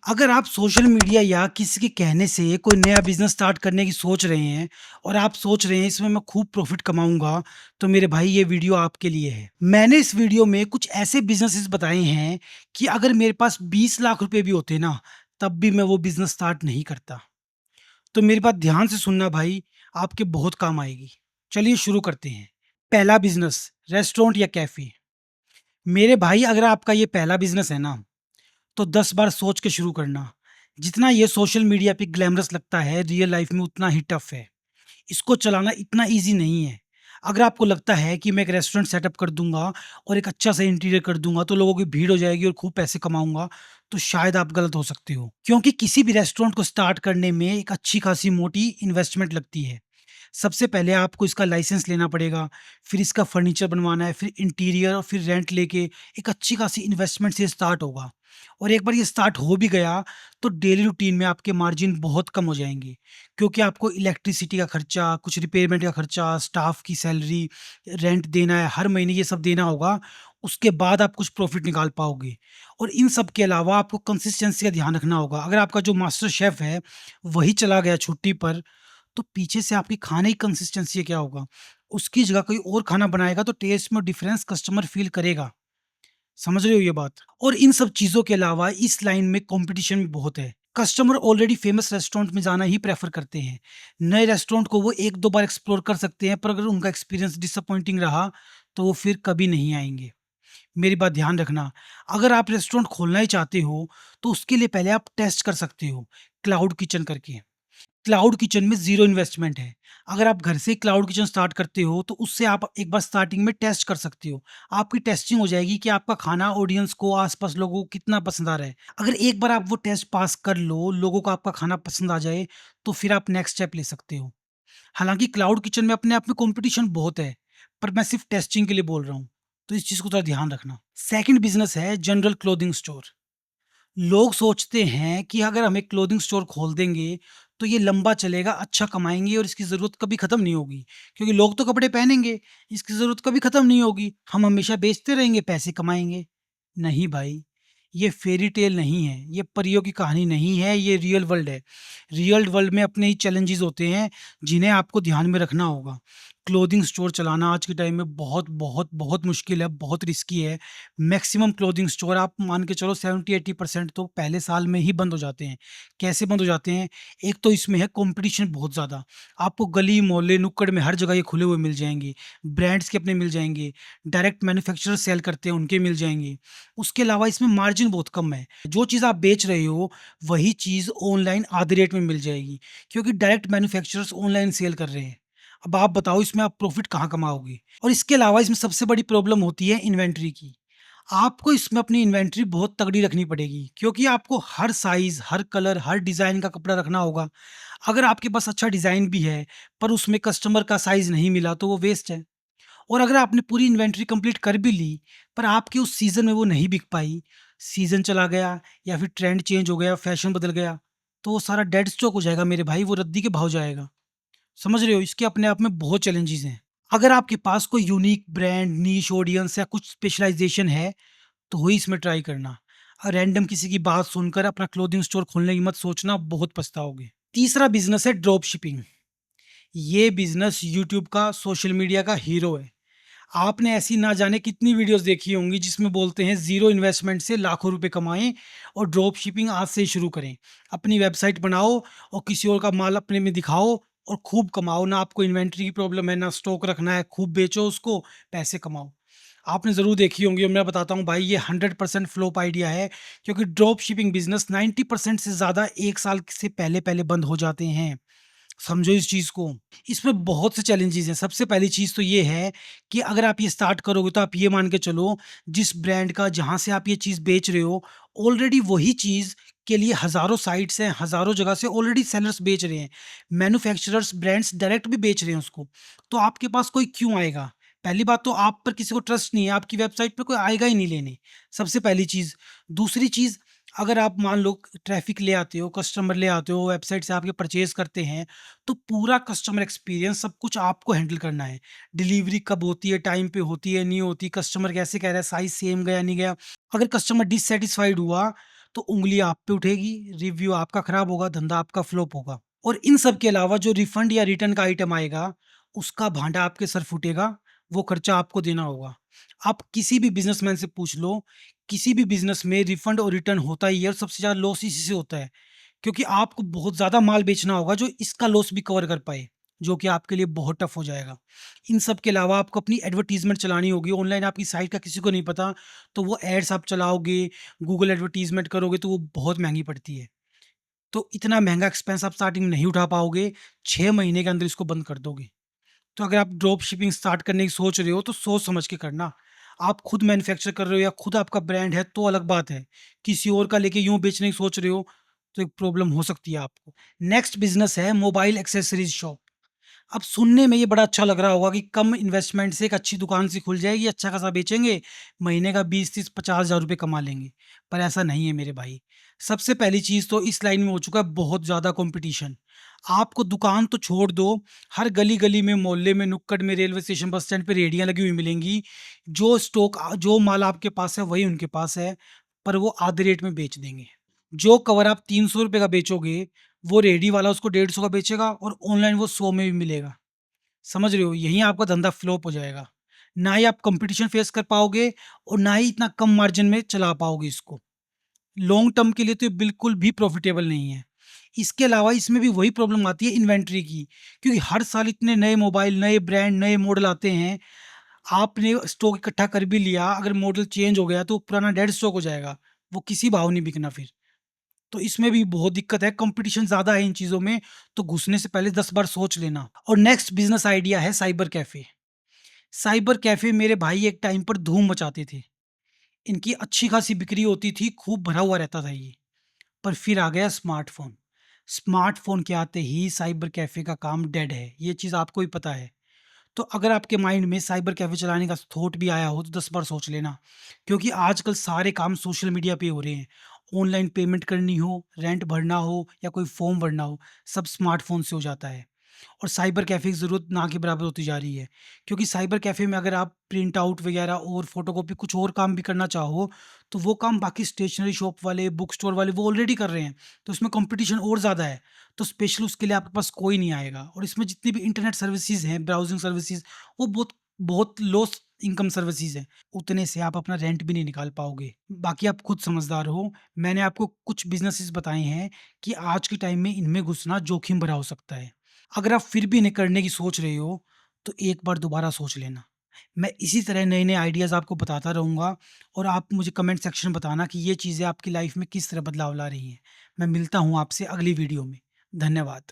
अगर आप social media या किसी के कहने से कोई नया बिज़नेस स्टार्ट करने की सोच रहे हैं और आप सोच रहे हैं इसमें मैं खूब प्रॉफ़िट कमाऊँगा, तो मेरे भाई ये वीडियो आपके लिए है। मैंने इस वीडियो में कुछ ऐसे बिज़नेसेस बताए हैं कि अगर मेरे पास 20 लाख रुपए भी होते ना, तब भी मैं वो बिज़नेस स्टार्ट नहीं करता। तो मेरी बात ध्यान से सुनना भाई, आपके बहुत काम आएगी। चलिए शुरू करते हैं। पहला बिज़नेस रेस्टोरेंट या कैफ़े। मेरे भाई अगर आपका ये पहला बिज़नेस है ना, तो 10 बार सोच के शुरू करना। जितना ये सोशल मीडिया पे ग्लैमरस लगता है, रियल लाइफ में उतना ही टफ है। इसको चलाना इतना ईज़ी नहीं है। अगर आपको लगता है कि मैं एक रेस्टोरेंट सेटअप कर दूँगा और एक अच्छा सा इंटीरियर कर दूँगा, तो लोगों की भीड़ हो जाएगी और खूब पैसे कमाऊँगा, तो शायद आप गलत हो सकते हो। क्योंकि किसी भी रेस्टोरेंट को स्टार्ट करने में एक अच्छी खासी मोटी इन्वेस्टमेंट लगती है। सबसे पहले आपको इसका लाइसेंस लेना पड़ेगा, फिर इसका फर्नीचर बनवाना है, फिर इंटीरियर और फिर रेंट लेके एक अच्छी खासी इन्वेस्टमेंट से स्टार्ट होगा। और एक बार ये स्टार्ट हो भी गया, तो डेली रूटीन में आपके मार्जिन बहुत कम हो जाएँगे। क्योंकि आपको इलेक्ट्रिसिटी का खर्चा, कुछ रिपेयरमेंट का खर्चा, स्टाफ की सैलरी, रेंट देना है, हर महीने ये सब देना होगा। उसके बाद आप कुछ प्रॉफ़िट निकाल पाओगे। और इन सब के अलावा आपको कंसिस्टेंसी का ध्यान रखना होगा। अगर आपका जो मास्टर शेफ़ है, वही चला गया छुट्टी पर, तो पीछे से आपकी खाने की कंसिस्टेंसी क्या होगा? उसकी जगह कोई और खाना बनाएगा तो टेस्ट में डिफरेंस कस्टमर फ़ील करेगा। समझ रहे हो ये बात? और इन सब चीज़ों के अलावा इस लाइन में कॉम्पिटिशन भी बहुत है। कस्टमर ऑलरेडी फेमस रेस्टोरेंट में जाना ही प्रेफ़र करते हैं। नए रेस्टोरेंट को वो 1-2 बार एक्सप्लोर कर सकते हैं, पर अगर उनका एक्सपीरियंस डिसअपॉइंटिंग रहा, तो वो फिर कभी नहीं आएँगे। मेरी बात ध्यान रखना, अगर आप रेस्टोरेंट खोलना ही चाहते हो, तो उसके लिए पहले आप टेस्ट कर सकते हो, क्लाउड किचन करके। क्लाउड किचन में ज़ीरो इन्वेस्टमेंट है। अगर आप घर से क्लाउड किचन स्टार्ट करते हो, तो उससे आप एक बार स्टार्टिंग में टेस्ट कर सकते हो। आपकी टेस्टिंग हो जाएगी कि आपका खाना ऑडियंस को, आस-पास लोगों को कितना पसंद आ रहा है। अगर एक बार आप वो टेस्ट पास कर लो, लोगों को आपका खाना पसंद आ जाए, तो फिर आप नेक्स्ट स्टेप ले सकते हो। हालाँकि क्लाउड किचन में अपने आप में कॉम्पिटिशन बहुत है, पर मैं सिर्फ़ टेस्टिंग के लिए बोल रहा हूँ, तो इस चीज़ को थोड़ा ध्यान रखना। सेकंड बिज़नेस है जनरल क्लोथिंग स्टोर। लोग सोचते हैं कि अगर हम एक क्लोथिंग स्टोर खोल देंगे, तो ये लंबा चलेगा, अच्छा कमाएँगे और इसकी ज़रूरत कभी ख़त्म नहीं होगी। क्योंकि लोग तो कपड़े पहनेंगे, इसकी ज़रूरत कभी ख़त्म नहीं होगी। हम हमेशा बेचते रहेंगे, पैसे कमाएँगे। नहीं भाई, ये फ़ेयरी टेल नहीं है, ये परियों की कहानी नहीं है, ये रियल वर्ल्ड है। रियल वर्ल्ड में अपने ही चैलेंजेज़ होते हैं, जिन्हें आपको ध्यान में रखना होगा। क्लोथिंग स्टोर चलाना आज के टाइम में बहुत, बहुत, बहुत मुश्किल है, बहुत रिस्की है। मैक्सिमम क्लोथिंग स्टोर आप मान के चलो 70-80% तो पहले साल में ही बंद हो जाते हैं। कैसे बंद हो जाते हैं? एक तो इसमें है कॉम्पिटिशन बहुत ज़्यादा। आपको गली, मोहल्ले, नुक्कड़ में हर जगह ये खुले हुए मिल जाएँगे। ब्रांड्स के अपने मिल जाएँगे, डायरेक्ट मैन्युफैक्चरर सेल करते हैं उनके मिल जाएँगे। उसके अलावा इसमें मार्जिन बहुत कम है। जो चीज़ आप बेच रहे हो, वही चीज़ ऑनलाइन आधे रेट में मिल जाएगी, क्योंकि डायरेक्ट मैन्युफैक्चरर्स ऑनलाइन सेल कर रहे हैं। अब आप बताओ इसमें आप प्रॉफ़िट कहाँ कमाओगे? और इसके अलावा इसमें सबसे बड़ी प्रॉब्लम होती है इन्वेंटरी की। आपको इसमें अपनी इन्वेंटरी बहुत तगड़ी रखनी पड़ेगी, क्योंकि आपको हर साइज़, हर कलर, हर डिज़ाइन का कपड़ा रखना होगा। अगर आपके पास अच्छा डिज़ाइन भी है, पर उसमें कस्टमर का साइज़ नहीं मिला, तो वो वेस्ट है। और अगर आपने पूरी इन्वेंटरी कंप्लीट कर भी ली, पर आपके उस सीज़न में वो नहीं बिक पाई, सीज़न चला गया या फिर ट्रेंड चेंज हो गया, फैशन बदल गया, तो वो सारा डेड स्टॉक हो जाएगा मेरे भाई, वो रद्दी के भाव जाएगा। समझ रहे हो? इसके अपने आप में बहुत चैलेंजेज़ हैं। अगर आपके पास कोई यूनिक ब्रांड, नीश ऑडियंस या कुछ स्पेशलाइज़ेशन है, तो वही इसमें ट्राई करना। रैंडम किसी की बात सुनकर अपना क्लोथिंग स्टोर खोलने की मत सोचना, बहुत पछताओगे। तीसरा बिज़नेस है ड्रॉप शिपिंग। ये बिज़नेस यूट्यूब का, सोशल मीडिया का हीरो है। आपने ऐसी ना जाने कितनी वीडियोज़ देखी होंगी जिसमें बोलते हैं ज़ीरो इन्वेस्टमेंट से लाखों रुपए कमाएँ और ड्रॉप शिपिंग आज से ही शुरू करें। अपनी वेबसाइट बनाओ और किसी और का माल अपने में दिखाओ और खूब कमाओ। ना आपको इन्वेंटरी की प्रॉब्लम है, ना स्टॉक रखना है, खूब बेचो उसको, पैसे कमाओ। आपने ज़रूर देखी होंगी और मैं बताता हूँ भाई, ये 100% फ्लॉप आइडिया है, क्योंकि ड्रॉप शिपिंग बिज़नेस 90% से ज़्यादा 1 साल से पहले-पहले बंद हो जाते हैं। समझो इस चीज़ को। इसमें बहुत से चैलेंजेज़ हैं। सबसे पहली चीज़ तो ये है कि अगर आप ये स्टार्ट करोगे, तो आप ये मान के चलो, जिस ब्रांड का, जहाँ से आप ये चीज़ बेच रहे हो, ऑलरेडी वही चीज़ के लिए हज़ारों साइट्स हैं, हज़ारों जगह से ऑलरेडी सेलर्स बेच रहे हैं। मैन्युफैक्चरर्स, ब्रांड्स डायरेक्ट भी बेच रहे हैं उसको। तो आपके पास कोई क्यों आएगा? पहली बात तो आप पर किसी को ट्रस्ट नहीं है, आपकी वेबसाइट पे कोई आएगा ही नहीं लेने, सबसे पहली चीज़। दूसरी चीज़, अगर आप मान लो ट्रैफ़िक ले आते हो, कस्टमर ले आते हो, वेबसाइट से आपके परचेज़ करते हैं, तो पूरा कस्टमर एक्सपीरियंस सब कुछ आपको हैंडल करना है। डिलीवरी कब होती है, टाइम पे होती है, नहीं होती, कस्टमर कैसे कह रहा है, साइज़ सेम गया, नहीं गया। अगर कस्टमर डिससैटिस्फाइड हुआ, तो उँगली आप पे उठेगी, रिव्यू आपका खराब होगा, धंधा आपका फ्लॉप होगा। और इन सब के अलावा जो रिफंड या रिटर्न का आइटम आएगा, उसका भांडा आपके सर फूटेगा, वो खर्चा आपको देना होगा। आप किसी भी बिज़नेसमैन से पूछ लो, किसी भी बिज़नेस में रिफंड और रिटर्न होता ही है और सबसे ज़्यादा लॉस इसी से होता है। क्योंकि आपको बहुत ज़्यादा माल बेचना होगा जो इसका लॉस भी कवर कर पाए, जो कि आपके लिए बहुत टफ हो जाएगा। इन सब के अलावा आपको अपनी एडवर्टाइज़मेंट चलानी होगी, ऑनलाइन आपकी साइट का किसी को नहीं पता, तो वो एड्स आप चलाओगे, गूगल एडवर्टाइज़मेंट करोगे तो वो बहुत महँगी पड़ती है। तो इतना महँगा एक्सपेंस आप स्टार्टिंग में नहीं उठा पाओगे, 6 महीने के अंदर इसको बंद कर दोगे। तो अगर आप ड्रॉप शिपिंग स्टार्ट करने की सोच रहे हो तो सोच समझ के करना। आप खुद मैन्युफैक्चर कर रहे हो या खुद आपका ब्रांड है तो अलग बात है। किसी और का लेके यूँ बेचने की सोच रहे हो तो एक प्रॉब्लम हो सकती है आपको। नेक्स्ट बिज़नेस है मोबाइल एक्सेसरीज़ शॉप। अब सुनने में ये बड़ा अच्छा लग रहा होगा कि कम इन्वेस्टमेंट से एक अच्छी दुकान सी खुल जाएगी, अच्छा खासा बेचेंगे, महीने का 20, 30, 50,000 रुपए कमा लेंगे। पर ऐसा नहीं है मेरे भाई। सबसे पहली चीज़ तो इस लाइन में हो चुका है बहुत ज़्यादा कॉम्पिटिशन। आपको दुकान तो छोड़ दो, हर गली-गली में, मोहल्ले में, नुक्कड़ में, रेलवे स्टेशन, बस स्टैंड पे रेहड़ियाँ लगी हुई मिलेंगी। जो माल आपके पास है वही उनके पास है, पर वो आधे रेट में बेच देंगे। जो कवर आप ₹300 का बेचोगे, वो रेहड़ी वाला उसको 150 का बेचेगा और ऑनलाइन वो 100 में भी मिलेगा। समझ रहे हो? यहीं आपका धंधा फ्लॉप हो जाएगा। ना ही आप कॉम्पिटिशन फेस कर पाओगे और ना ही इतना कम मार्जिन में चला पाओगे इसको। लॉन्ग टर्म के लिए तो ये बिल्कुल भी प्रॉफ़िटेबल नहीं है। इसके अलावा इसमें भी वही प्रॉब्लम आती है इन्वेंटरी की, क्योंकि हर साल इतने नए मोबाइल, नए ब्रांड, नए मॉडल आते हैं। आपने स्टॉक इकट्ठा कर भी लिया, अगर मॉडल चेंज हो गया तो पुराना डेड स्टॉक हो जाएगा। वो किसी भाव नहीं बिकना फिर। तो इसमें भी बहुत दिक्कत है, कॉम्पिटिशन ज़्यादा है इन चीज़ों में, तो घुसने से पहले 10 बार सोच लेना। और नेक्स्ट बिज़नेस आइडिया है साइबर कैफ़े। साइबर कैफ़े मेरे भाई एक टाइम पर धूम मचाते थे। इनकी अच्छी खासी बिक्री होती थी, खूब भरा हुआ रहता था ये। पर फिर आ गया स्मार्टफ़ोन। स्मार्टफ़ोन के आते ही साइबर कैफ़े का काम डेड है, ये चीज़ आपको भी पता है। तो अगर आपके माइंड में साइबर कैफ़े चलाने का थॉट भी आया हो तो 10 बार सोच लेना, क्योंकि आजकल सारे काम सोशल मीडिया पे हो रहे हैं। ऑनलाइन पेमेंट करनी हो, रेंट भरना हो या कोई फॉर्म भरना हो, सब स्मार्टफ़ोन से हो जाता है। और साइबर कैफ़े की ज़रूरत ना के बराबर होती जा रही है, क्योंकि साइबर कैफ़े में अगर आप प्रिंट आउट वगैरह और फ़ोटोकॉपी कुछ और काम भी करना चाहो, तो वो काम बाकी स्टेशनरी शॉप वाले, बुक स्टोर वाले वो ऑलरेडी कर रहे हैं, तो उसमें कॉम्पिटिशन और ज़्यादा है। तो स्पेशल उसके लिए आपके पास कोई नहीं आएगा और इसमें जितनी भी इंटरनेट सर्विसेज़ हैं, ब्राउज़िंग सर्विसेज़, वो बहुत बहुत लो इनकम सर्विसेज़ हैं। उतने से आप अपना रेंट भी नहीं निकाल पाओगे। बाकी आप खुद समझदार हो, मैंने आपको कुछ बिज़नेसेस बताए हैं कि आज के टाइम में इनमें घुसना जोखिम भरा हो सकता है। अगर आप फिर भी नहीं करने की सोच रहे हो, तो एक बार दोबारा सोच लेना। मैं इसी तरह नए-नए आइडियाज़ आपको बताता रहूँगा और आप मुझे कमेंट सेक्शन में बताना कि ये चीज़ें आपकी लाइफ़ में किस तरह बदलाव ला रही हैं। मैं मिलता हूँ आपसे अगली वीडियो में। धन्यवाद।